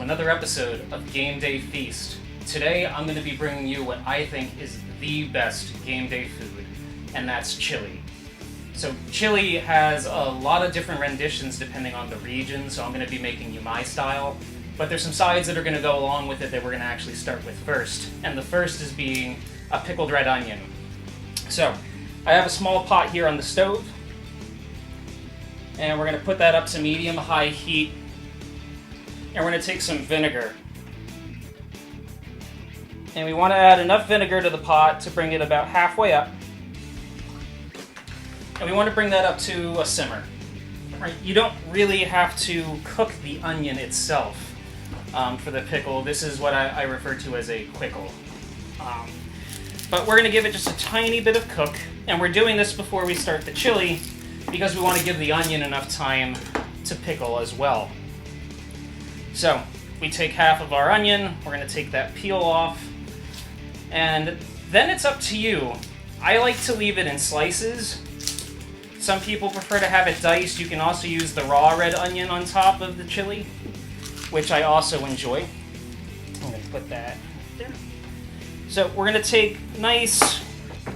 another episode of Game Day Feast. Today I'm going to be bringing you what I think is the best game day food, and that's chili. So chili has a lot of different renditions depending on the region, so I'm going to be making you my style. But there's some sides that are going to go along with it that we're going to actually start with first. And the first is being a pickled red onion. So I have a small pot here on the stove, and we're going to put that up to medium-high heat. And we're going to take some vinegar. And we want to add enough vinegar to the pot to bring it about halfway up. And we want to bring that up to a simmer. Right? You don't really have to cook the onion itself for the pickle. This is what I refer to as a quickle. But we're going to give it just a tiny bit of cook. And we're doing this before we start the chili because we want to give the onion enough time to pickle as well. So, we take half of our onion, we're going to take that peel off, and then it's up to you. I like to leave it in slices. Some people prefer to have it diced. You can also use the raw red onion on top of the chili, which I also enjoy. I'm going to put that there. So, we're going to take nice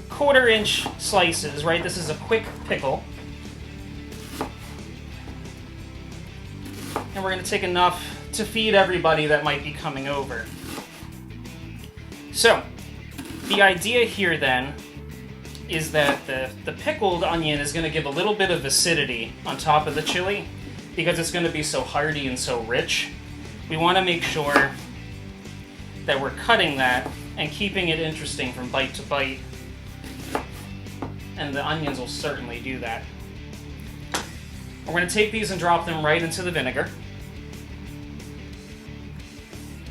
1/4 inch slices, right? This is a quick pickle. And we're going to take enough to feed everybody that might be coming over. So, the idea here then is that the pickled onion is going to give a little bit of acidity on top of the chili because it's going to be so hearty and so rich. We want to make sure that we're cutting that and keeping it interesting from bite to bite. And the onions will certainly do that. We're going to take these and drop them right into the vinegar.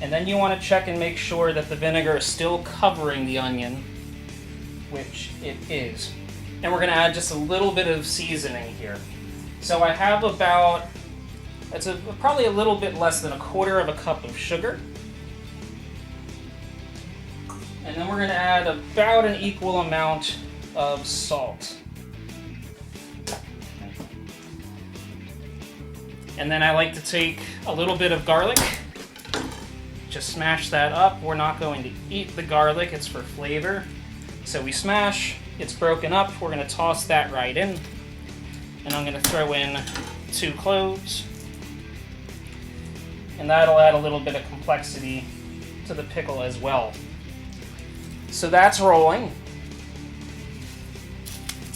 And then you want to check and make sure that the vinegar is still covering the onion, which it is. And we're going to add just a little bit of seasoning here. So I have about, probably a little bit less than 1/4 cup of sugar. And then we're going to add about an equal amount of salt. And then I like to take a little bit of garlic. Just smash that up. We're not going to eat the garlic, it's for flavor. So we smash, it's broken up, we're going to toss that right in. And I'm going to throw in 2 cloves. And that'll add a little bit of complexity to the pickle as well. So that's rolling.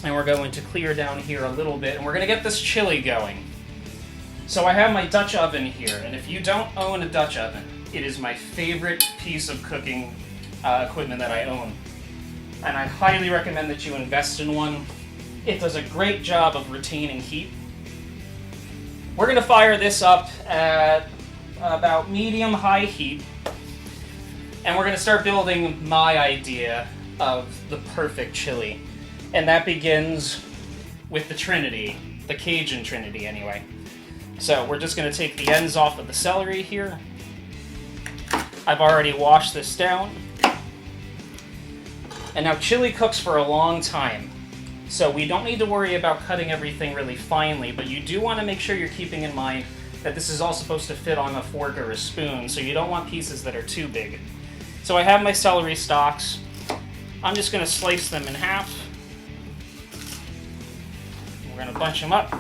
And we're going to clear down here a little bit, and we're going to get this chili going. So I have my Dutch oven here, and if you don't own a Dutch oven, it is my favorite piece of cooking equipment that I own. And I highly recommend that you invest in one. It does a great job of retaining heat. We're going to fire this up at about medium-high heat. And we're going to start building my idea of the perfect chili. And that begins with the Trinity, the Cajun Trinity anyway. So we're just going to take the ends off of the celery here. I've already washed this down. And now chili cooks for a long time. So we don't need to worry about cutting everything really finely, but you do want to make sure you're keeping in mind that this is all supposed to fit on a fork or a spoon, so you don't want pieces that are too big. So I have my celery stalks. I'm just going to slice them in half. We're going to bunch them up.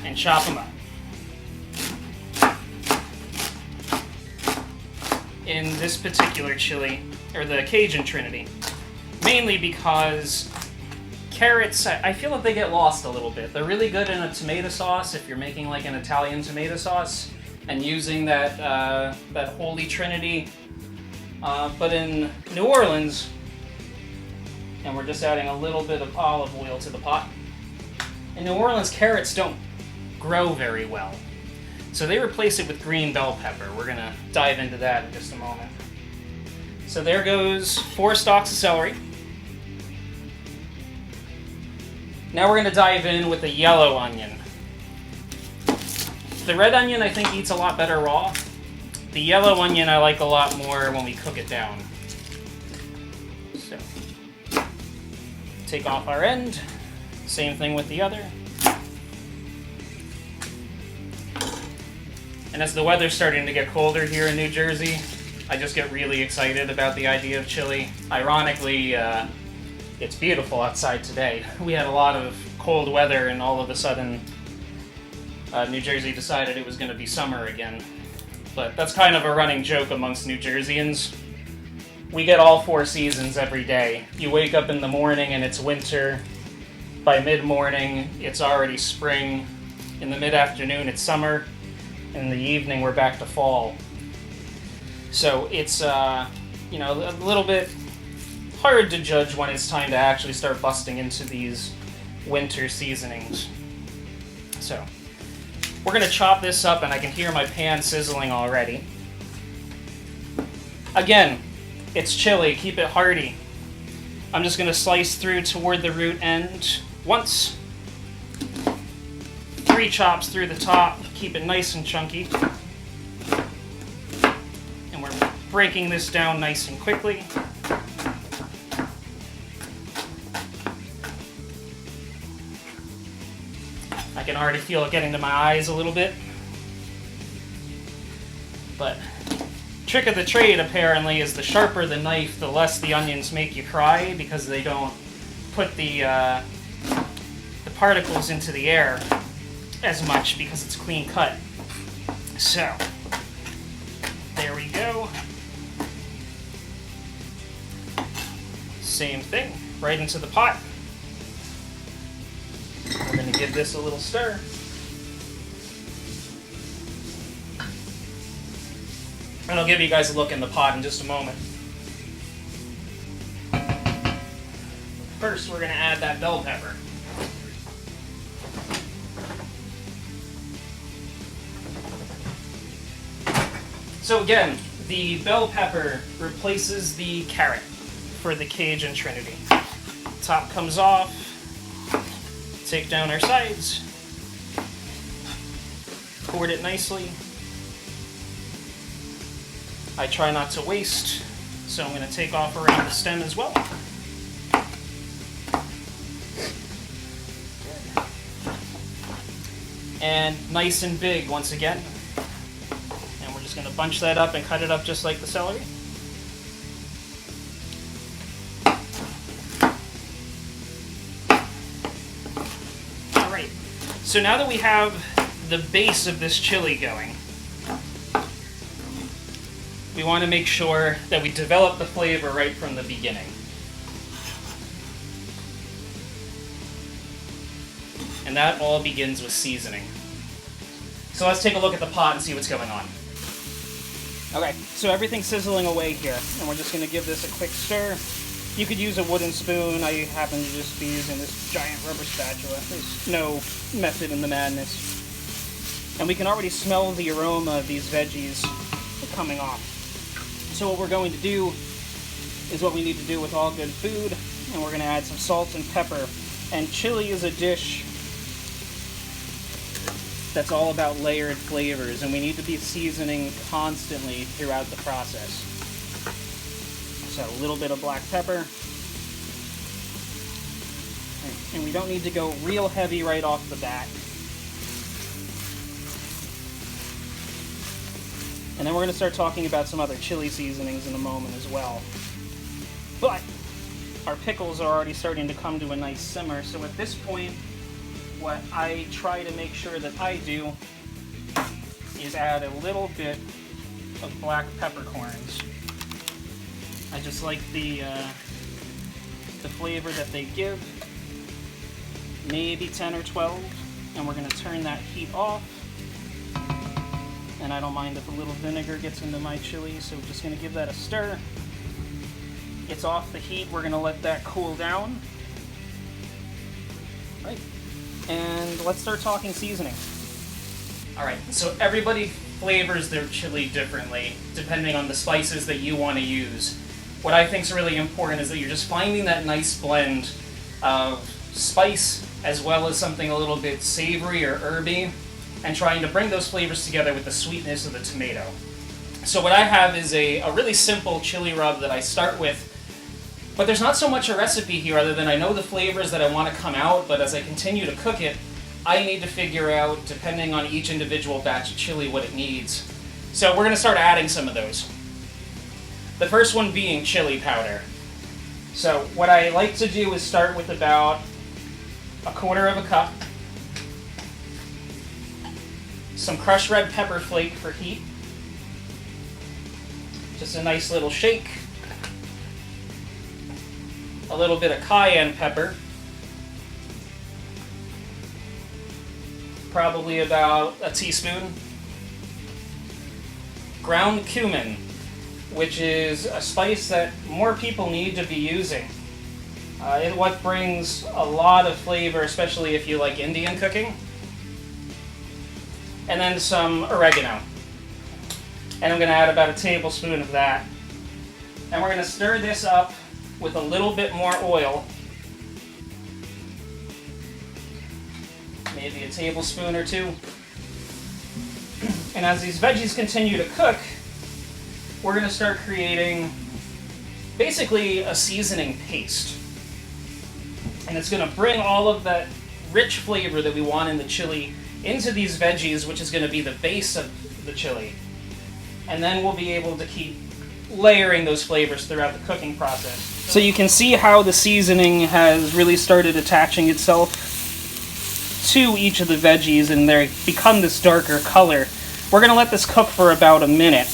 And chop them up. In this particular chili, or the Cajun Trinity, mainly because carrots, I feel like they get lost a little bit. They're really good in a tomato sauce if you're making like an Italian tomato sauce and using that Holy Trinity. But in New Orleans, and we're just adding a little bit of olive oil to the pot. In New Orleans, carrots don't grow very well. So they replace it with green bell pepper. We're going to dive into that in just a moment. So there goes 4 stalks of celery. Now we're going to dive in with the yellow onion. The red onion I think eats a lot better raw. The yellow onion I like a lot more when we cook it down. So take off our end. Same thing with the other. And as the weather's starting to get colder here in New Jersey, I just get really excited about the idea of chili. Ironically, it's beautiful outside today. We had a lot of cold weather, and all of a sudden, New Jersey decided it was going to be summer again. But that's kind of a running joke amongst New Jerseyans. We get all 4 seasons every day. You wake up in the morning and it's winter. By mid-morning, it's already spring. In the mid-afternoon, it's summer. In the evening, we're back to fall. So it's, a little bit hard to judge when it's time to actually start busting into these winter seasonings. So we're going to chop this up, and I can hear my pan sizzling already. Again, it's chili. Keep it hearty. I'm just going to slice through toward the root end once. 3 chops through the top. Keep it nice and chunky. And we're breaking this down nice and quickly. I can already feel it getting to my eyes a little bit. But trick of the trade, apparently, is the sharper the knife, the less the onions make you cry, because they don't put the particles into the air as much because it's clean cut. So, there we go. Same thing, right into the pot. We're going to give this a little stir. And I'll give you guys a look in the pot in just a moment. First, we're going to add that bell pepper. So again, the bell pepper replaces the carrot for the Cajun Trinity. Top comes off. Take down our sides. Chord it nicely. I try not to waste, so I'm going to take off around the stem as well. Good. And nice and big once again. And we're just going to bunch that up and cut it up just like the celery. Alright, so now that we have the base of this chili going, we want to make sure that we develop the flavor right from the beginning. And that all begins with seasoning. So let's take a look at the pot and see what's going on. Okay, so everything's sizzling away here, and we're just going to give this a quick stir. You could use a wooden spoon. I happen to just be using this giant rubber spatula. There's no method in the madness. And we can already smell the aroma of these veggies coming off. So what we're going to do is what we need to do with all good food, and we're going to add some salt and pepper. And chili is a dish that's all about layered flavors, and we need to be seasoning constantly throughout the process. So a little bit of black pepper. And we don't need to go real heavy right off the bat. And then we're going to start talking about some other chili seasonings in a moment as well. But our pickles are already starting to come to a nice simmer, so at this point, what I try to make sure that I do is add a little bit of black peppercorns. I just like the flavor that they give. Maybe 10 or 12, and we're going to turn that heat off. And I don't mind if a little vinegar gets into my chili, so we're just going to give that a stir. It's off the heat. We're going to let that cool down. Right. And let's start talking seasoning. Alright, so everybody flavors their chili differently, depending on the spices that you want to use. What I think is really important is that you're just finding that nice blend of spice as well as something a little bit savory or herby, and trying to bring those flavors together with the sweetness of the tomato. So what I have is a really simple chili rub that I start with, but there's not so much a recipe here other than I know the flavors that I want to come out, but as I continue to cook it, I need to figure out, depending on each individual batch of chili, what it needs. So we're going to start adding some of those. The first one being chili powder. So what I like to do is start with about 1/4 cup. Some crushed red pepper flake for heat. Just a nice little shake. A little bit of cayenne pepper. Probably about a teaspoon. Ground cumin, which is a spice that more people need to be using. It what brings a lot of flavor, especially if you like Indian cooking. And then some oregano. And I'm going to add about a tablespoon of that. And we're going to stir this up with a little bit more oil. Maybe a tablespoon or two. And as these veggies continue to cook, we're going to start creating basically a seasoning paste. And it's going to bring all of that rich flavor that we want in the chili into these veggies, which is going to be the base of the chili. And then we'll be able to keep layering those flavors throughout the cooking process. So you can see how the seasoning has really started attaching itself to each of the veggies, and they become this darker color. We're going to let this cook for about a minute,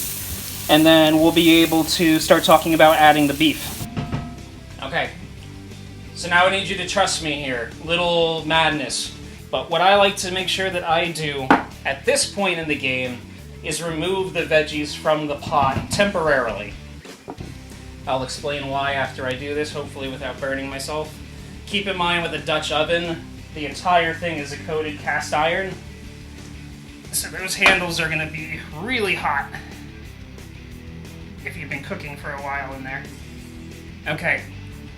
and then we'll be able to start talking about adding the beef. Okay, so now I need you to trust me here. Little madness. But what I like to make sure that I do at this point in the game is remove the veggies from the pot temporarily. I'll explain why after I do this, hopefully without burning myself. Keep in mind with a Dutch oven, the entire thing is a coated cast iron. So those handles are going to be really hot if you've been cooking for a while in there. Okay,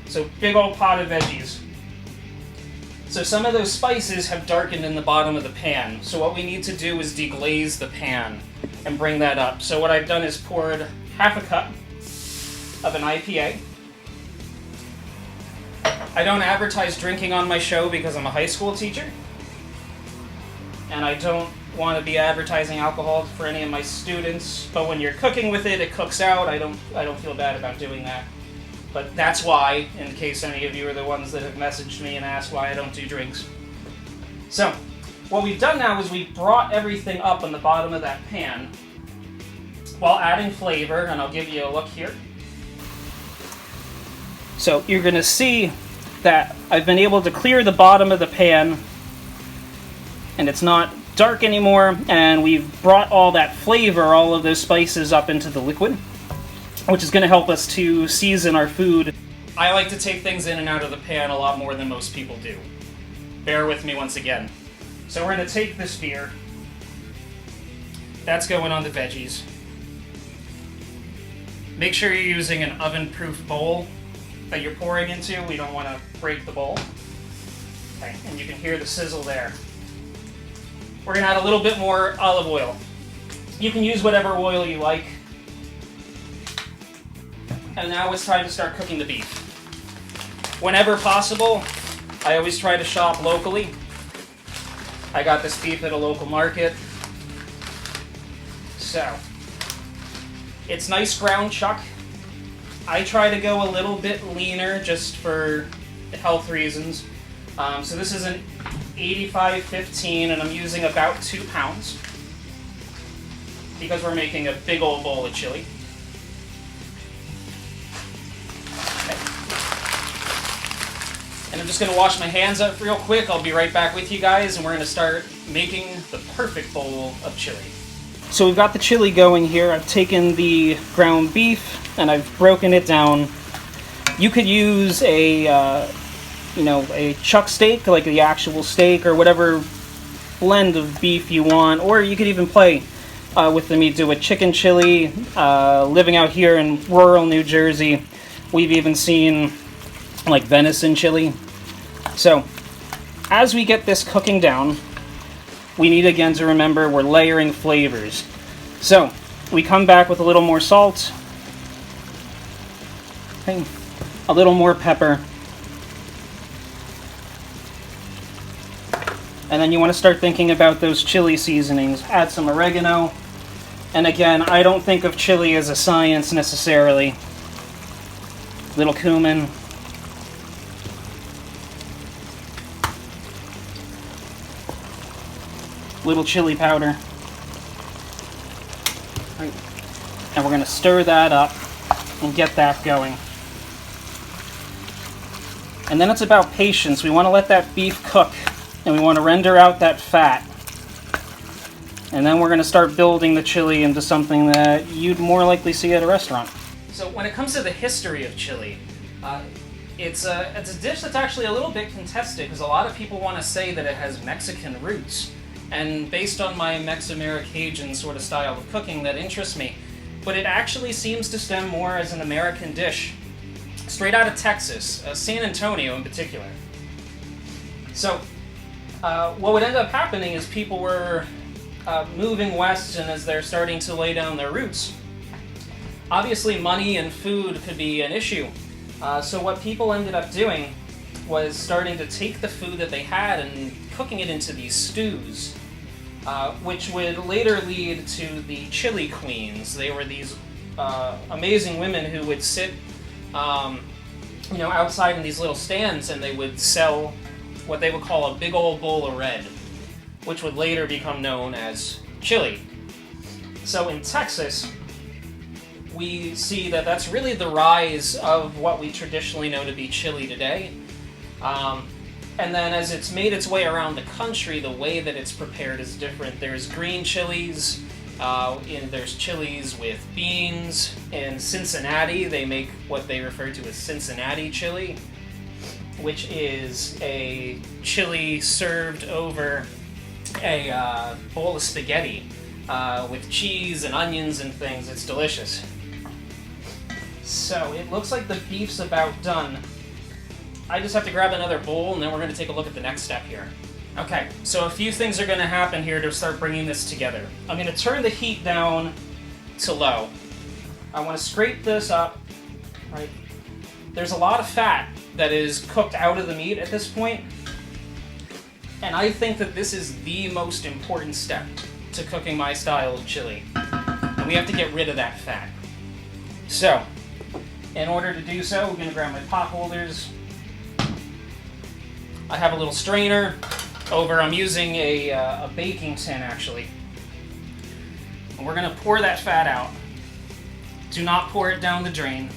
so big old pot of veggies. So some of those spices have darkened in the bottom of the pan. So what we need to do is deglaze the pan and bring that up. So what I've done is poured 1/2 cup of an IPA. I don't advertise drinking on my show because I'm a high school teacher. And I don't want to be advertising alcohol for any of my students. But when you're cooking with it, it cooks out. I don't feel bad about doing that. But that's why, in case any of you are the ones that have messaged me and asked why I don't do drinks. So, what we've done now is we've brought everything up on the bottom of that pan while adding flavor, and I'll give you a look here. So, you're going to see that I've been able to clear the bottom of the pan, and it's not dark anymore, and we've brought all that flavor, all of those spices up into the liquid, which is going to help us to season our food. I like to take things in and out of the pan a lot more than most people do. Bear with me once again. So we're going to take this beer. That's going on the veggies. Make sure you're using an oven-proof bowl that you're pouring into. We don't want to break the bowl. Okay, and you can hear the sizzle there. We're going to add a little bit more olive oil. You can use whatever oil you like. And now it's time to start cooking the beef. Whenever possible, I always try to shop locally. I got this beef at a local market. So, it's nice ground chuck. I try to go a little bit leaner just for health reasons. So this is an 85/15, and I'm using about 2 pounds because we're making a big old bowl of chili. Okay. And I'm just going to wash my hands up real quick. I'll be right back with you guys, and we're going to start making the perfect bowl of chili. So we've got the chili going here. I've taken the ground beef and I've broken it down. You could use a chuck steak, like the actual steak, or whatever blend of beef you want, or you could even play with the meat. Do a chicken chili. Living out here in rural New Jersey, we've even seen like venison chili. So as we get this cooking down, we need again to remember we're layering flavors. So we come back with a little more salt, okay, a little more pepper, And then you want to start thinking about those chili seasonings. Add some oregano. And again, I don't think of chili as a science necessarily. Little cumin. Little chili powder. Right. And we're going to stir that up and get that going. And then it's about patience. We want to let that beef cook, and we want to render out that fat. And then we're going to start building the chili into something that you'd more likely see at a restaurant. So when it comes to the history of chili, it's a dish that's actually a little bit contested, because a lot of people want to say that it has Mexican roots. And based on my Mex-American sort of style of cooking, that interests me. But it actually seems to stem more as an American dish, straight out of Texas, San Antonio in particular. So what would end up happening is people were moving west, and as they're starting to lay down their roots, obviously money and food could be an issue. So what people ended up doing was starting to take the food that they had and cooking it into these stews, which would later lead to the chili queens. They were these amazing women who would sit outside in these little stands, and they would sell what they would call a big old bowl of red, which would later become known as chili. So in Texas, we see that that's really the rise of what we traditionally know to be chili today. And then as it's made its way around the country, the way that it's prepared is different. There's green chilies, there's chilies with beans. In Cincinnati, they make what they refer to as Cincinnati chili, which is a chili served over a bowl of spaghetti with cheese and onions and things. It's delicious. So it looks like the beef's about done. I just have to grab another bowl, and then we're going to take a look at the next step here. Okay, so a few things are going to happen here to start bringing this together. I'm going to turn the heat down to low. I want to scrape this up, right? There's a lot of fat that is cooked out of the meat at this point, and I think that this is the most important step to cooking my style of chili. And we have to get rid of that fat. So, in order to do so, we're going to grab my pot holders. I have a little strainer over. I'm using a baking tin, actually. And we're going to pour that fat out. Do not pour it down the drain.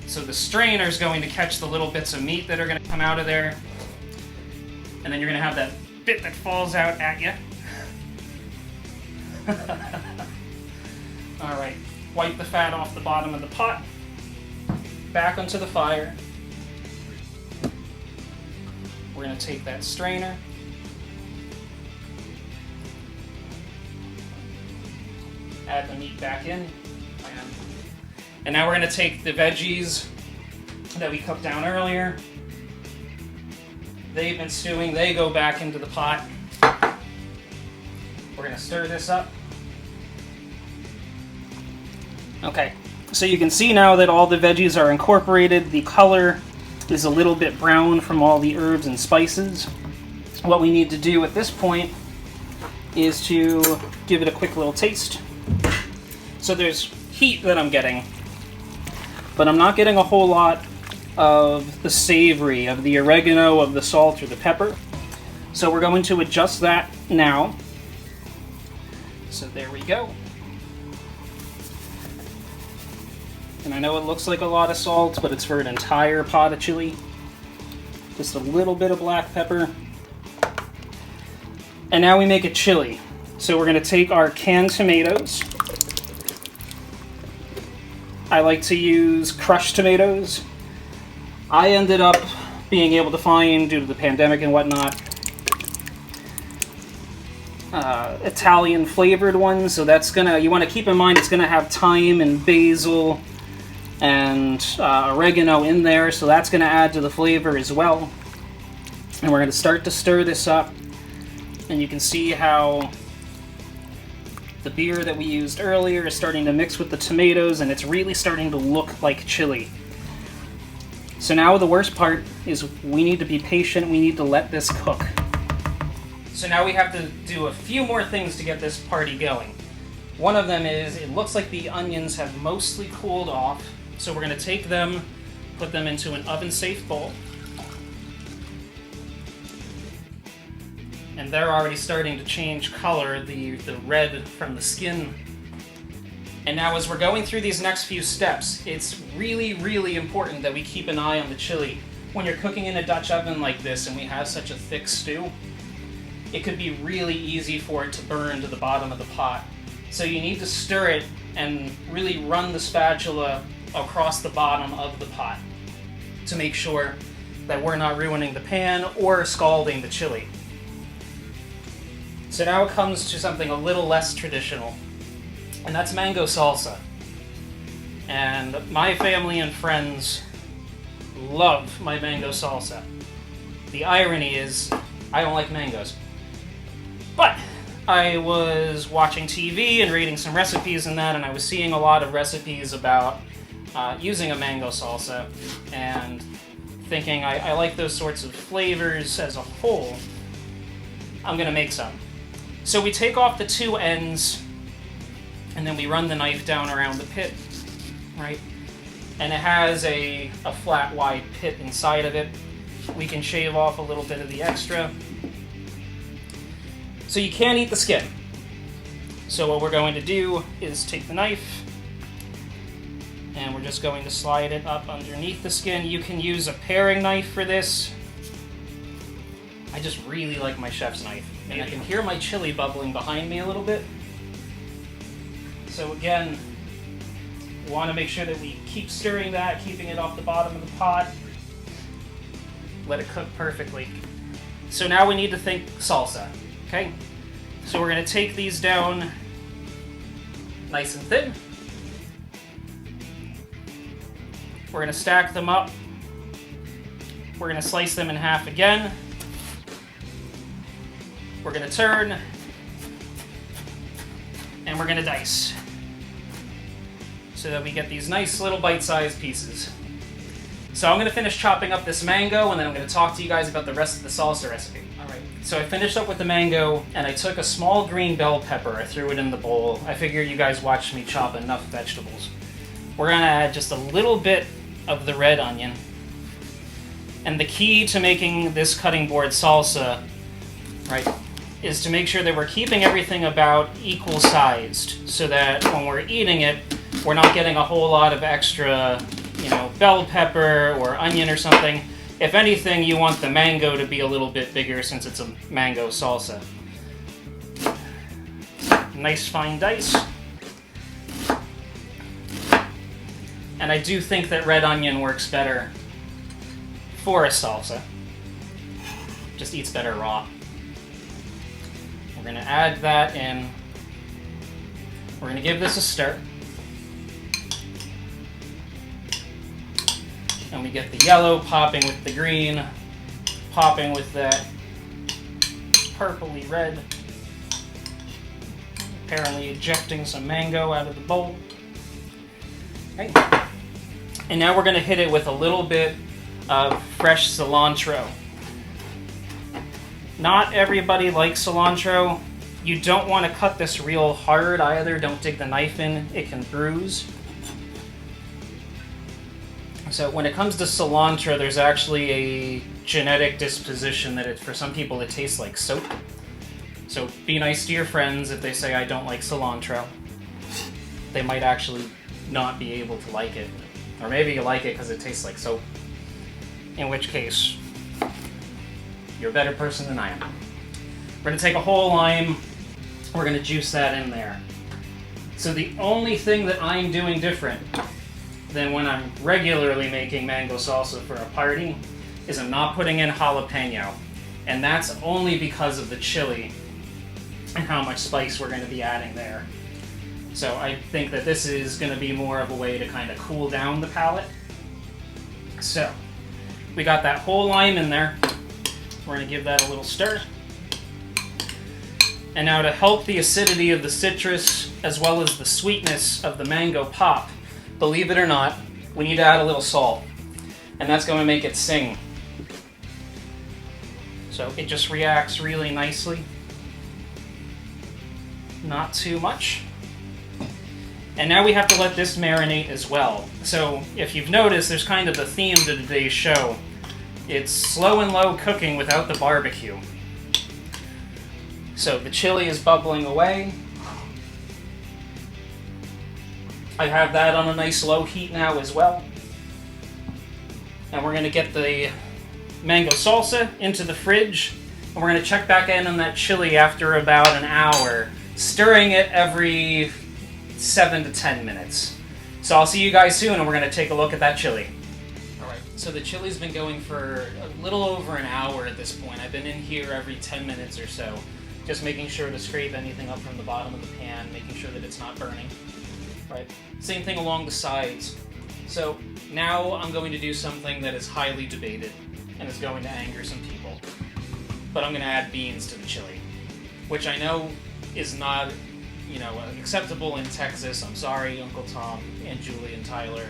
So the strainer is going to catch the little bits of meat that are going to come out of there. And then you're going to have that bit that falls out at you. Alright, wipe the fat off the bottom of the pot. Back onto the fire. We're going to take that strainer, add the meat back in, and now we're going to take the veggies that we cooked down earlier. They've been stewing, they go back into the pot. We're going to stir this up. Okay, so you can see now that all the veggies are incorporated. The color is a little bit brown from all the herbs and spices. What we need to do at this point is to give it a quick little taste. So there's heat that I'm getting, but I'm not getting a whole lot of the savory, of the oregano, of the salt, or the pepper. So we're going to adjust that now. So there we go. And I know it looks like a lot of salt, but it's for an entire pot of chili. Just a little bit of black pepper. And now we make a chili. So we're going to take our canned tomatoes. I like to use crushed tomatoes. I ended up being able to find, due to the pandemic and whatnot, Italian flavored ones. So that's gonna, you want to keep in mind it's gonna have thyme and basil and oregano in there, so that's going to add to the flavor as well. And we're going to start to stir this up, and you can see how the beer that we used earlier is starting to mix with the tomatoes, and it's really starting to look like chili. So now the worst part is we need to be patient, we need to let this cook. So now we have to do a few more things to get this party going. One of them is, it looks like the onions have mostly cooled off, so we're going to take them, put them into an oven-safe bowl. And they're already starting to change color, the red from the skin. And now as we're going through these next few steps, it's really, really important that we keep an eye on the chili. When you're cooking in a Dutch oven like this and we have such a thick stew, it could be really easy for it to burn to the bottom of the pot. So you need to stir it and really run the spatula across the bottom of the pot to make sure that we're not ruining the pan or scalding the chili. So now it comes to something a little less traditional, and that's mango salsa. And my family and friends love my mango salsa. The irony is, I don't like mangoes. But I was watching TV and reading some recipes and that, and I was seeing a lot of recipes about using a mango salsa, and thinking I like those sorts of flavors as a whole. I'm gonna make some. So we take off the two ends, and then we run the knife down around the pit, right? And it has a flat, wide pit inside of it. We can shave off a little bit of the extra. So you can't eat the skin. So what we're going to do is take the knife, and we're just going to slide it up underneath the skin. You can use a paring knife for this. I just really like my chef's knife. And I can hear my chili bubbling behind me a little bit. So again, we want to make sure that we keep stirring that, keeping it off the bottom of the pot. Let it cook perfectly. So now we need to think salsa. Okay, so we're going to take these down nice and thin. We're going to stack them up. We're going to slice them in half again. We're going to turn. And we're going to dice, so that we get these nice little bite-sized pieces. So I'm going to finish chopping up this mango, and then I'm going to talk to you guys about the rest of the salsa recipe. Alright, so I finished up with the mango, and I took a small green bell pepper. I threw it in the bowl. I figure you guys watched me chop enough vegetables. We're going to add just a little bit of the red onion. And the key to making this cutting board salsa, right, is to make sure that we're keeping everything about equal sized, so that when we're eating it, we're not getting a whole lot of extra, bell pepper or onion or something. If anything, you want the mango to be a little bit bigger since it's a mango salsa. Nice fine dice. And I do think that red onion works better for a salsa. Just eats better raw. We're going to add that in. We're going to give this a stir. And we get the yellow popping with the green, popping with that purpley red. Apparently ejecting some mango out of the bowl. Okay. And now we're going to hit it with a little bit of fresh cilantro. Not everybody likes cilantro. You don't want to cut this real hard either. Don't dig the knife in. It can bruise. So when it comes to cilantro, there's actually a genetic disposition that for some people it tastes like soap. So be nice to your friends if they say, I don't like cilantro. They might actually not be able to like it. Or maybe you like it because it tastes like soap. In which case, you're a better person than I am. We're going to take a whole lime. We're going to juice that in there. So the only thing that I'm doing different than when I'm regularly making mango salsa for a party is I'm not putting in jalapeno. And that's only because of the chili and how much spice we're going to be adding there. So I think that this is going to be more of a way to kind of cool down the palate. So we got that whole lime in there. We're going to give that a little stir. And now to help the acidity of the citrus as well as the sweetness of the mango pop, believe it or not, we need to add a little salt. And that's going to make it sing. So it just reacts really nicely. Not too much. And now we have to let this marinate as well. So if you've noticed, there's kind of a theme to today's show. It's slow and low cooking without the barbecue. So the chili is bubbling away. I have that on a nice low heat now as well. And we're going to get the mango salsa into the fridge. And we're going to check back in on that chili after about an hour, stirring it every 7 to 10 minutes. So I'll see you guys soon, and we're going to take a look at that chili. Alright, so the chili's been going for a little over an hour at this point. I've been in here every 10 minutes or so, just making sure to scrape anything up from the bottom of the pan, making sure that it's not burning. Right. Same thing along the sides. So now I'm going to do something that is highly debated and is going to anger some people. But I'm going to add beans to the chili, which I know is not, acceptable in Texas. I'm sorry, Uncle Tom and Julie and Tyler.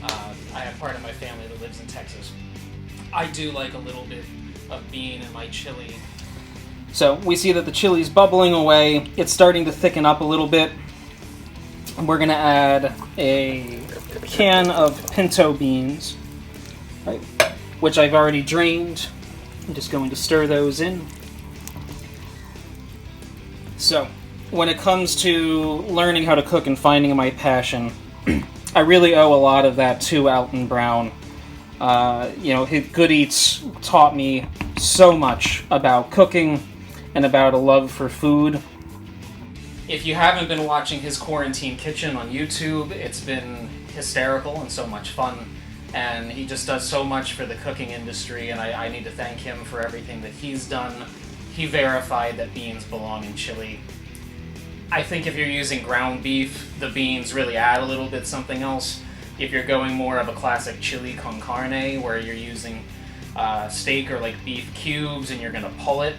I have part of my family that lives in Texas. I do like a little bit of bean in my chili. So we see that the chili's bubbling away. It's starting to thicken up a little bit. We're going to add a can of pinto beans, right, which I've already drained. I'm just going to stir those in. So, when it comes to learning how to cook and finding my passion, I really owe a lot of that to Alton Brown. His Good Eats taught me so much about cooking and about a love for food. If you haven't been watching his Quarantine Kitchen on YouTube, it's been hysterical and so much fun. And he just does so much for the cooking industry, and I need to thank him for everything that he's done. He verified that beans belong in chili. I think if you're using ground beef, the beans really add a little bit something else. If you're going more of a classic chili con carne, where you're using steak or like beef cubes and you're going to pull it,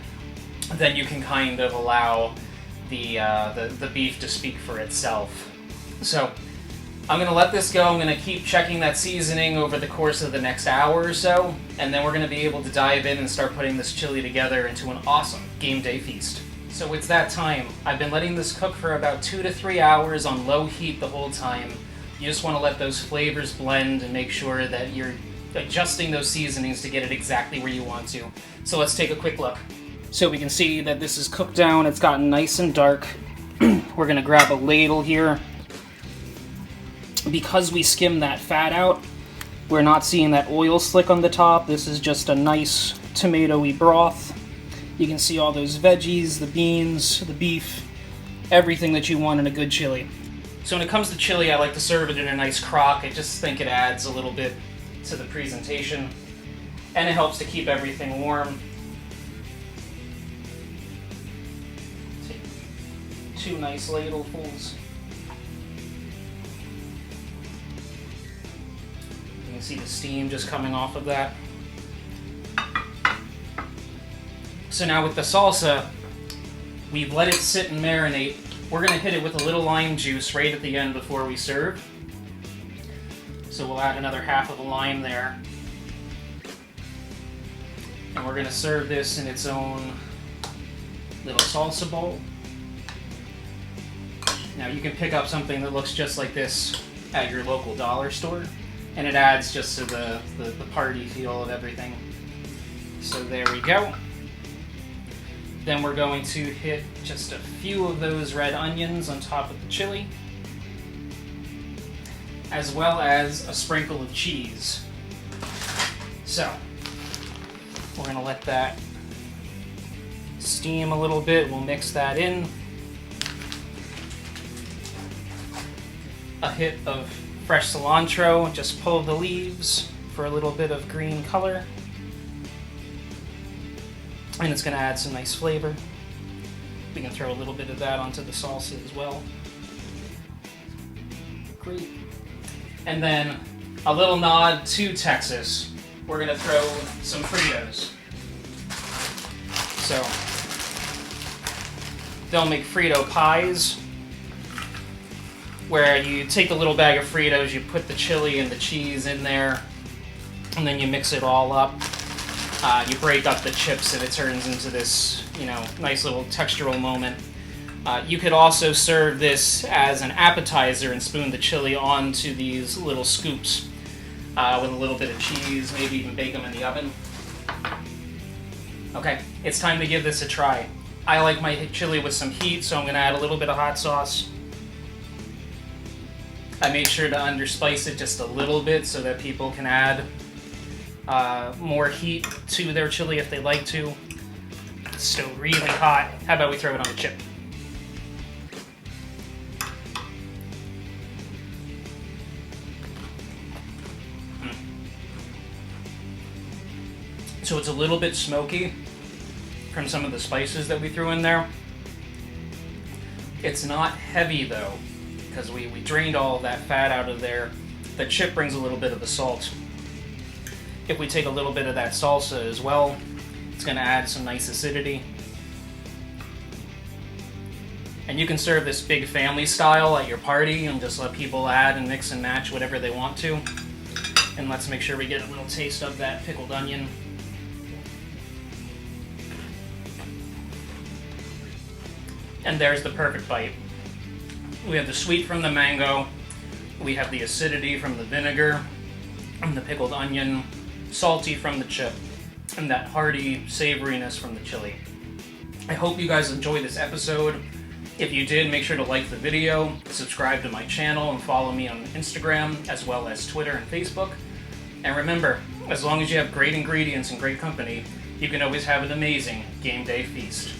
then you can kind of allow the beef to speak for itself. So I'm going to let this go. I'm going to keep checking that seasoning over the course of the next hour or so, and then we're going to be able to dive in and start putting this chili together into an awesome game day feast. So it's that time. I've been letting this cook for about 2 to 3 hours on low heat the whole time. You just want to let those flavors blend and make sure that you're adjusting those seasonings to get it exactly where you want to. So let's take a quick look. So we can see that this is cooked down, it's gotten nice and dark. We're going to grab a ladle here. Because we skimmed that fat out, we're not seeing that oil slick on the top. This is just a nice tomatoey broth. You can see all those veggies, the beans, the beef, everything that you want in a good chili. So when it comes to chili, I like to serve it in a nice crock. I just think it adds a little bit to the presentation, and it helps to keep everything warm. Take 2 nice ladlefuls. You can see the steam just coming off of that. So now with the salsa, we've let it sit and marinate. We're going to hit it with a little lime juice right at the end before we serve. So we'll add another half of a lime there. And we're going to serve this in its own little salsa bowl. Now you can pick up something that looks just like this at your local dollar store, and it adds just to the party feel of everything. So there we go. Then we're going to hit just a few of those red onions on top of the chili, as well as a sprinkle of cheese. So we're going to let that steam a little bit. We'll mix that in. A hit of fresh cilantro, just pull the leaves for a little bit of green color. And it's going to add some nice flavor. We can throw a little bit of that onto the salsa as well. Great. And then a little nod to Texas. We're going to throw some Fritos. So they'll make Frito pies, where you take a little bag of Fritos, you put the chili and the cheese in there, and then you mix it all up. You break up the chips and it turns into this, you know, nice little textural moment. You could also serve this as an appetizer and spoon the chili onto these little scoops with a little bit of cheese, maybe even bake them in the oven. Okay, it's time to give this a try. I like my chili with some heat, so I'm going to add a little bit of hot sauce. I made sure to underspice it just a little bit so that people can add more heat to their chili if they like to. It's still really hot. How about we throw it on the chip? So it's a little bit smoky from some of the spices that we threw in there. It's not heavy though, because we drained all of that fat out of there. The chip brings a little bit of the salt. If we take a little bit of that salsa as well, it's going to add some nice acidity. And you can serve this big family style at your party and just let people add and mix and match whatever they want to. And let's make sure we get a little taste of that pickled onion. And there's the perfect bite. We have the sweet from the mango, we have the acidity from the vinegar, from the pickled onion, salty from the chip, and that hearty savoriness from the chili. I hope you guys enjoyed this episode. If you did, make sure to like the video, subscribe to my channel, and follow me on Instagram, as well as Twitter and Facebook. And remember, as long as you have great ingredients and great company, you can always have an amazing game day feast.